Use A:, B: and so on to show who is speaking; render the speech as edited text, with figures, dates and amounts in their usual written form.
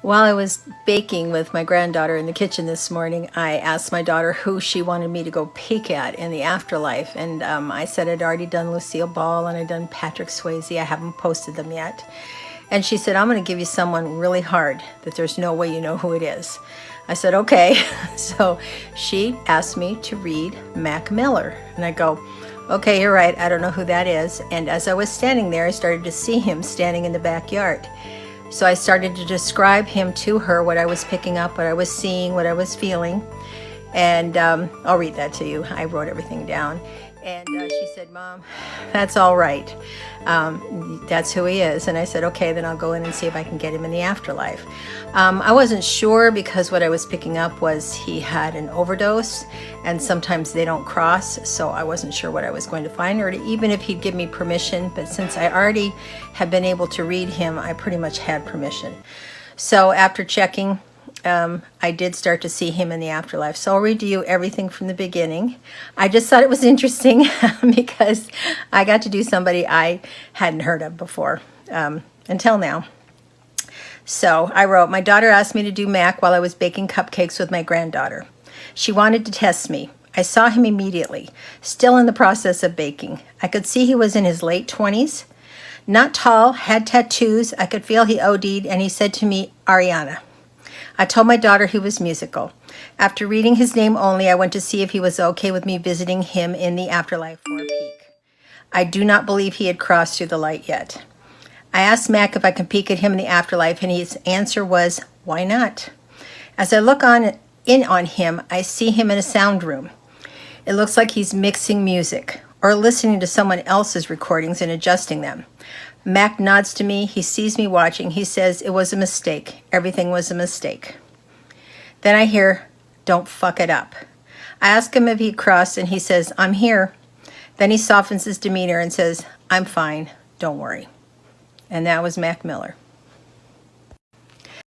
A: While I was baking with my granddaughter in the kitchen this morning, I asked my daughter who she wanted me to go peek at in the afterlife. And I said I'd already done Lucille Ball and I'd done Patrick Swayze. I haven't posted them yet. And she said, I'm going to give you someone really hard that there's no way you know who it is. I said, okay. So she asked me to read Mac Miller. And I go, okay, you're right. I don't know who that is. And as I was standing there, I started to see him standing in the backyard. So I started to describe him to her, what I was picking up, what I was seeing, what I was feeling. And I'll read that to you. I wrote everything down. And she said, Mom, that's all right. That's who he is. And I said, okay, then I'll go in and see if I can get him in the afterlife. I wasn't sure because what I was picking up was he had an overdose and sometimes they don't cross. So I wasn't sure what I was going to find or even if he'd give me permission. But since I already had been able to read him, I pretty much had permission. So after checking, I did start to see him in the afterlife. So I'll read to you everything from the beginning. I just thought it was interesting because I got to do somebody I hadn't heard of before until now. So I wrote, my daughter asked me to do Mac while I was baking cupcakes with my granddaughter. She wanted to test me. I saw him immediately, still in the process of baking. I could see he was in his late 20s, not tall, had tattoos. I could feel he OD'd, and he said to me, Ariana. I told my daughter he was musical. After reading his name only, I went to see if he was okay with me visiting him in the afterlife for a peek. I do not believe he had crossed through the light yet. I asked Mac if I could peek at him in the afterlife, and his answer was, why not? As I look in on him, I see him in a sound room. It looks like he's mixing music or listening to someone else's recordings and adjusting them. Mac nods to me. He sees me watching. He says, it was a mistake. Everything was a mistake. Then I hear, don't fuck it up. I ask him if he crossed, and he says, I'm here. Then he softens his demeanor and says, I'm fine. Don't worry. And that was Mac Miller.